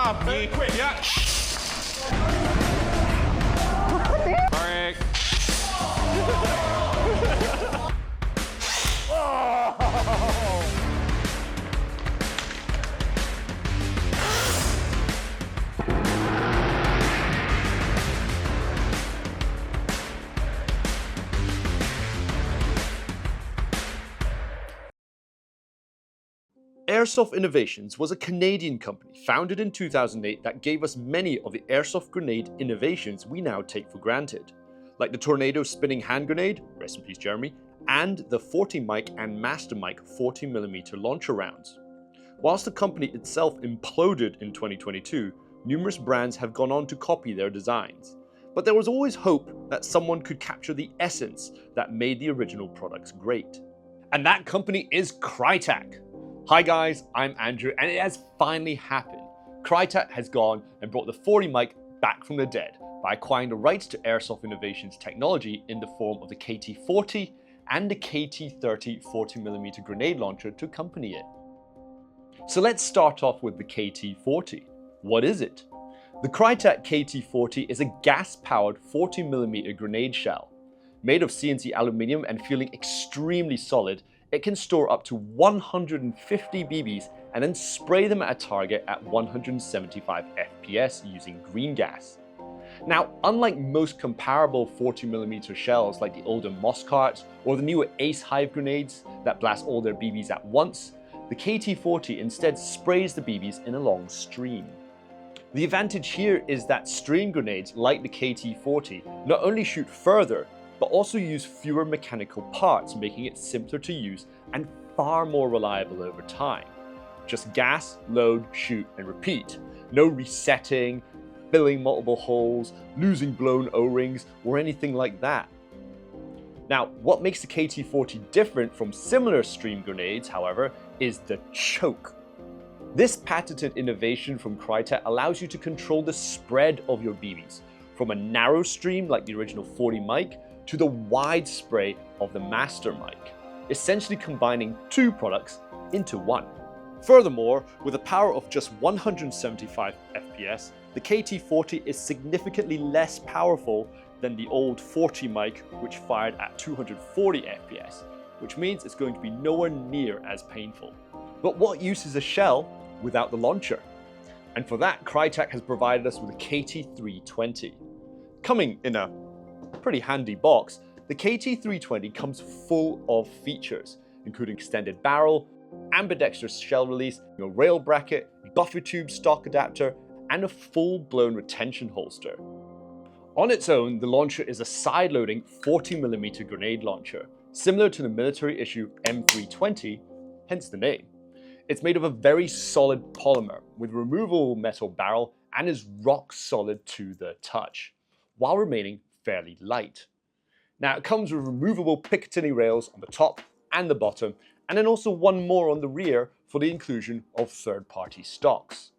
ยิงเยอะcorrect Airsoft Innovations was a Canadian company founded in 2008 that gave us many of the airsoft grenade innovations we now take for granted, like the Tornado spinning hand grenade, rest in peace Jeremy, and the 40 mic and Master Mic 40mm launcher rounds. Whilst the company itself imploded in 2022, numerous brands have gone on to copy their designs. But there was always hope that someone could capture the essence that made the original products great. And that company is Krytac. Hi guys, I'm Andrew, and it has finally happened. Krytac has gone and brought the 40 mic back from the dead by acquiring the rights to Airsoft Innovations technology in the form of the KT40 and the KT30 40mm grenade launcher to accompany it. So let's start off with the KT40. What is it? The Krytac KT40 is a gas-powered 40mm grenade shell. Made of CNC aluminium and feeling extremely solid, it can store up to 150 BBs and then spray them at a target at 175 FPS using green gas. Now, unlike most comparable 40mm shells like the older Mosscarts or the newer Ace Hive grenades that blast all their BBs at once, the KT40 instead sprays the BBs in a long stream. The advantage here is that stream grenades like the KT40 not only shoot further, but also use fewer mechanical parts, making it simpler to use and far more reliable over time. Just gas, load, shoot, and repeat. No resetting, filling multiple holes, losing blown O-rings, or anything like that. Now, what makes the KT40 different from similar stream grenades, however, is the choke. This patented innovation from Krytac allows you to control the spread of your BBs, from a narrow stream like the original 40 mic to the wide spray of the Master Mic, essentially combining two products into one. Furthermore, with a power of just 175 FPS, the KT40 is significantly less powerful than the old 40 mic, which fired at 240 FPS, which means it's going to be nowhere near as painful. But what use is a shell without the launcher? And for that, Krytac has provided us with a KT320. Coming in a pretty handy box, the KT320 comes full of features, including extended barrel, ambidextrous shell release, a rail bracket, buffer tube stock adapter, and a full-blown retention holster. On its own, the launcher is a side-loading 40mm grenade launcher, similar to the military-issue M320, hence the name. It's made of a very solid polymer with removable metal barrel and is rock solid to the touch, while remaining fairly light. Now, it comes with removable Picatinny rails on the top and the bottom, and then also one more on the rear for the inclusion of third-party stocks.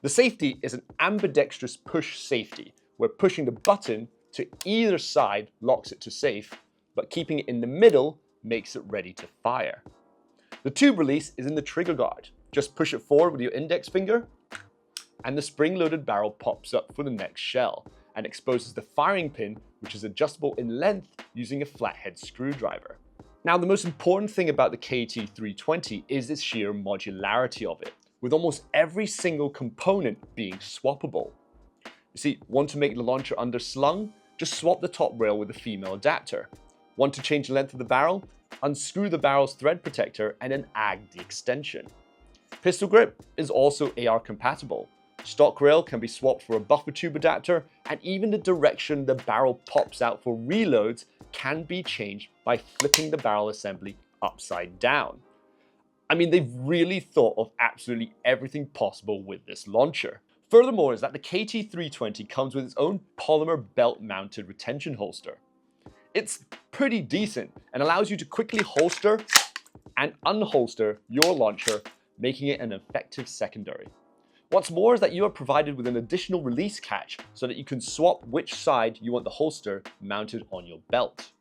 The safety is an ambidextrous push safety, where pushing the button to either side locks it to safe, but keeping it in the middle makes it ready to fire. The tube release is in the trigger guard. Just push it forward with your index finger, and the spring-loaded barrel pops up for the next shell and exposes the firing pin, which is adjustable in length using a flathead screwdriver. Now, the most important thing about the KT320 is the sheer modularity of it, with almost every single component being swappable. You see, want to make the launcher underslung? Just swap the top rail with a female adapter. Want to change the length of the barrel? Unscrew the barrel's thread protector and then add the extension. Pistol grip is also AR compatible. Stock rail can be swapped for a buffer tube adapter, and even the direction the barrel pops out for reloads can be changed by flipping the barrel assembly upside down. I mean, they've really thought of absolutely everything possible with this launcher. Furthermore is that the KT320 comes with its own polymer belt-mounted retention holster. It's pretty decent and allows you to quickly holster and unholster your launcher, making it an effective secondary. What's more is that you are provided with an additional release catch so that you can swap which side you want the holster mounted on your belt.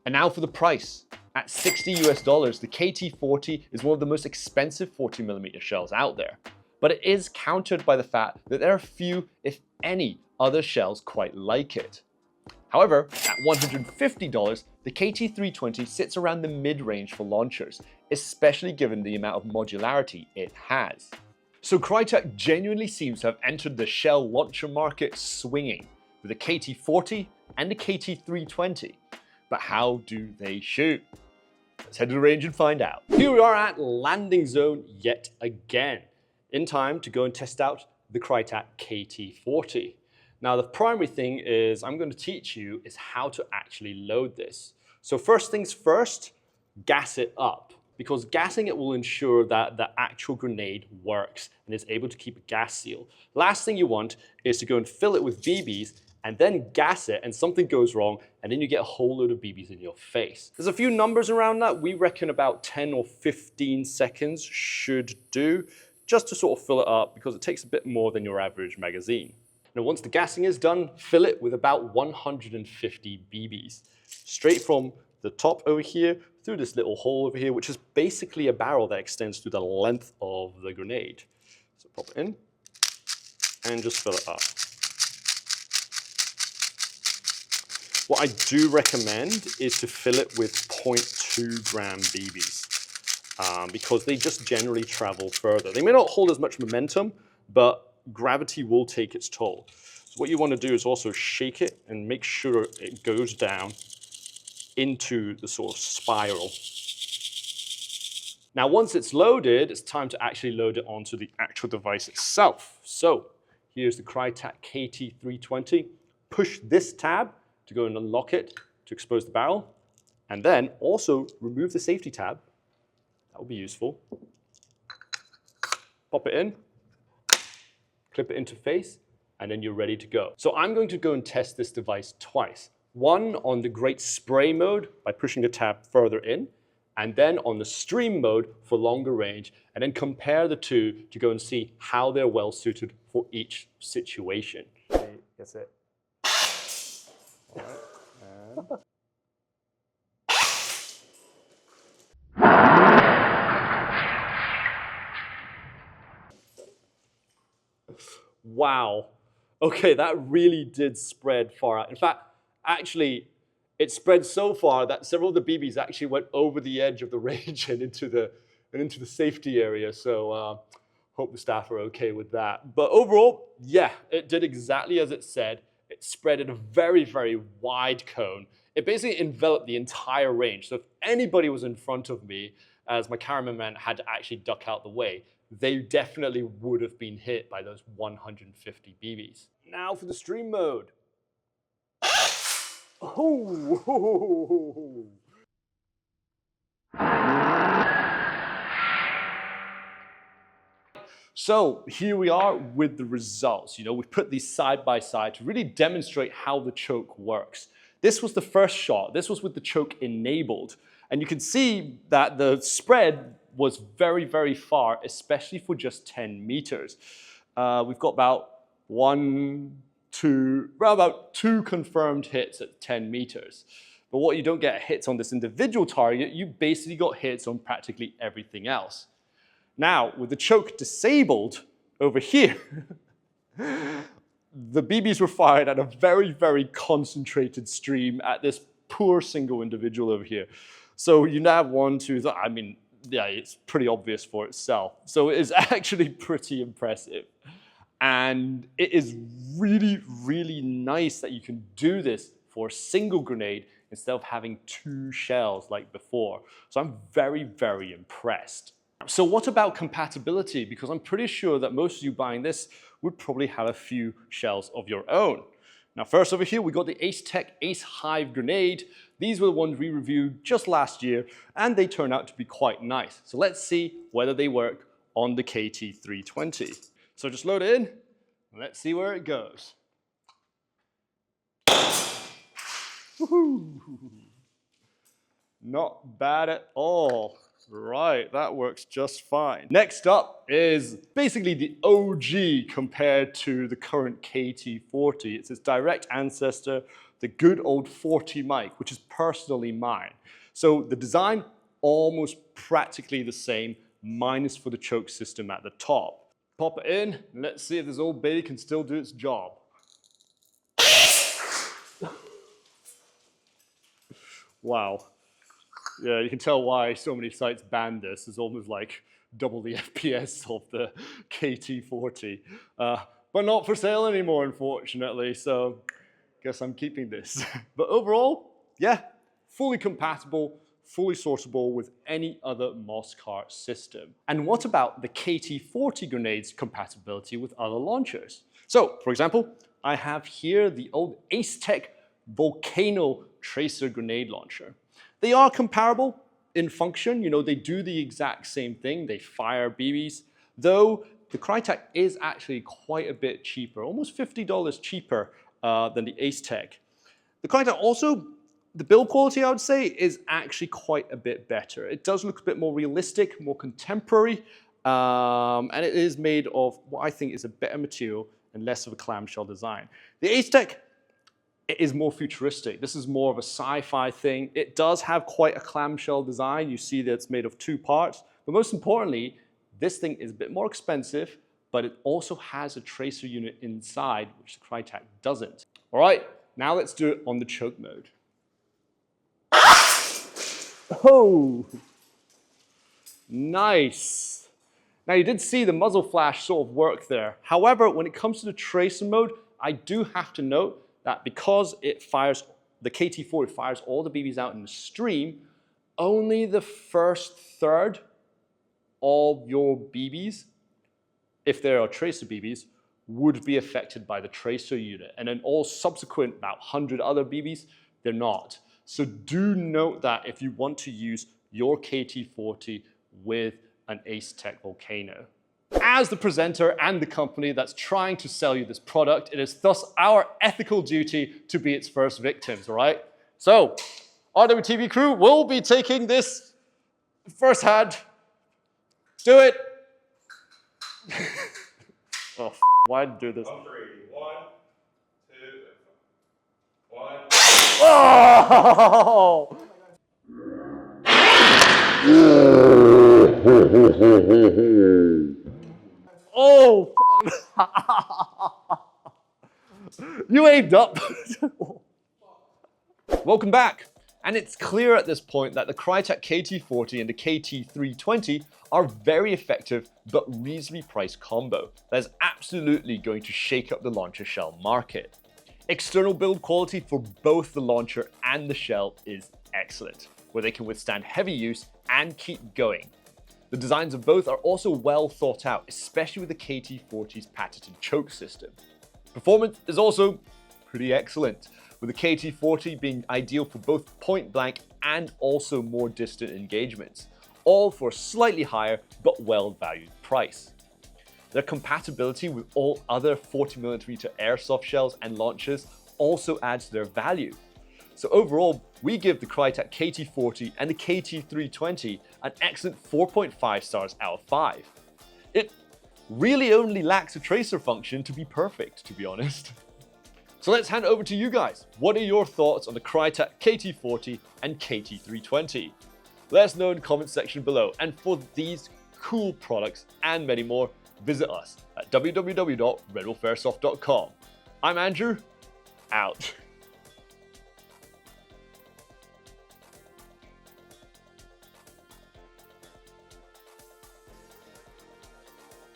And now for the price. At $60 US, the KT40 is one of the most expensive 40mm shells out there. but it is countered by the fact that there are few, if any, other shells quite like it. However, at $150, the KT320 sits around the mid-range for launchers, especially given the amount of modularity it has. So Krytac genuinely seems to have entered the shell launcher market swinging, with a KT40 and a KT320. But how do they shoot? Let's head to the range and find out. Here we are at landing zone yet again, in time to go and test out the Krytac KT40. Now the primary thing is I'm going to teach you is how to actually load this. So first things first, gas it up, because gassing it will ensure that the actual grenade works and is able to keep a gas seal. Last thing you want is to go and fill it with BBs and then gas it and something goes wrong and then you get a whole load of BBs in your face. There's a few numbers around that. We reckon about 10 or 15 seconds should do, just to sort of fill it up because it takes a bit more than your average magazine. Now once the gassing is done, fill it with about 150 BBs. Straight from the top over here through this little hole over here, which is basically a barrel that extends to the length of the grenade. So pop it in and just fill it up. What I do recommend is to fill it with 0.2 gram BBs because they just generally travel further. They may not hold as much momentum, but gravity will take its toll. So what you want to do is also shake it and make sure it goes down into the sort of spiral. Now once it's loaded, it's time to actually load it onto the actual device itself. So here's the Krytac KT320. Push this tab to go and unlock it to expose the barrel, and then also remove the safety tab. That will be useful. Pop it in, clip it into face, and then you're ready to go. So I'm going to go and test this device twice. One on the great spray mode by pushing the tab further in, and then on the stream mode for longer range, and then compare the two to go and see how they're well suited for each situation. That's it. All right, and... Wow. Okay, that really did spread far out. In fact, actually, it spread so far that several of the BBs actually went over the edge of the range and into the safety area. So hope the staff are okay with that. But overall, yeah, it did exactly as it said. It spread in a very, very wide cone. It basically enveloped the entire range. So if anybody was in front of me, as my cameraman had to actually duck out the way, they definitely would have been hit by those 150 BBs. Now for the stream mode. Oh. So here we are with the results. You know, we've put these side by side to really demonstrate how the choke works. This was the first shot. This was with the choke enabled. And you can see that the spread was very, very far, especially for just 10 meters. We've got about about two confirmed hits at 10 meters. But what you don't get hits on this individual target, you basically got hits on practically everything else. Now, with the choke disabled over here, the BBs were fired at a very, very concentrated stream at this poor single individual over here. So you now have 1, 2, 3, I mean, yeah, it's pretty obvious for itself. So it is actually pretty impressive. And it is really, really nice that you can do this for a single grenade instead of having 2 shells like before. So I'm very, very impressed. So what about compatibility? Because I'm pretty sure that most of you buying this would probably have a few shells of your own. Now first over here, we got the Ace-Tech Ace Hive grenade. These were the ones we reviewed just last year, and they turn out to be quite nice. So let's see whether they work on the KT320. So just load it in, and let's see where it goes. Woohoo! Not bad at all. Right, that works just fine. Next up is basically the OG compared to the current KT40. It's its direct ancestor, the good old 40 mic, which is personally mine. So the design, almost practically the same, minus for the choke system at the top. Pop it in, and let's see if this old baby can still do its job. Wow. Yeah, you can tell why so many sites banned this. It's almost like double the FPS of the KT40. But not for sale anymore, unfortunately, so guess I'm keeping this. But overall, yeah, fully compatible, fully sourceable with any other Mosscart system. And what about the KT40 grenade's compatibility with other launchers? So, for example, I have here the old Airsoft Volcano Tracer grenade launcher. They are comparable in function, you know, they do the exact same thing, they fire BBs, though the Krytac is actually quite a bit cheaper, almost $50 cheaper than the Airsoft. The Krytac also, the build quality I would say is actually quite a bit better. It does look a bit more realistic, more contemporary, and it is made of what I think is a better material and less of a clamshell design. The Airsoft, it is more futuristic. This is more of a sci-fi thing. It does have quite a clamshell design. You see that it's made of 2 parts, but most importantly, this thing is a bit more expensive, but it also has a tracer unit inside, which the Krytac doesn't. All right, now let's do it on the choke mode. Oh, nice. Now you did see the muzzle flash sort of work there. However, when it comes to the tracer mode, I do have to note that because it fires, the KT40 fires all the BBs out in the stream, only the first third of your BBs, if there are tracer BBs, would be affected by the tracer unit. And then all subsequent, about 100 other BBs, they're not. So do note that if you want to use your KT40 with an Airsoft Volcano. As the presenter and the company that's trying to sell you this product, it is thus our ethical duty to be its first victims, all right? So, RWTV crew will be taking this firsthand. Do it. Oh, why do this? 1, 2, 1. Oh! Oh, you aimed up. Welcome back. And it's clear at this point that the Krytac KT40 and the KT320 are very effective but reasonably priced combo that is absolutely going to shake up the launcher shell market. External build quality for both the launcher and the shell is excellent, where they can withstand heavy use and keep going. The designs of both are also well thought out, especially with the KT40's patented choke system. Performance is also pretty excellent, with the KT40 being ideal for both point blank and also more distant engagements, all for a slightly higher but well-valued price. Their compatibility with all other 40mm airsoft shells and launchers also adds to their value. So overall, we give the Krytac KT40 and the KT320 an excellent 4.5 stars out of 5. It really only lacks a tracer function to be perfect, to be honest. So let's hand it over to you guys. What are your thoughts on the Krytac KT40 and KT320? Let us know in the comment section below. And for these cool products and many more, visit us at www.redwolfairsoft.com. I'm Andrew, out.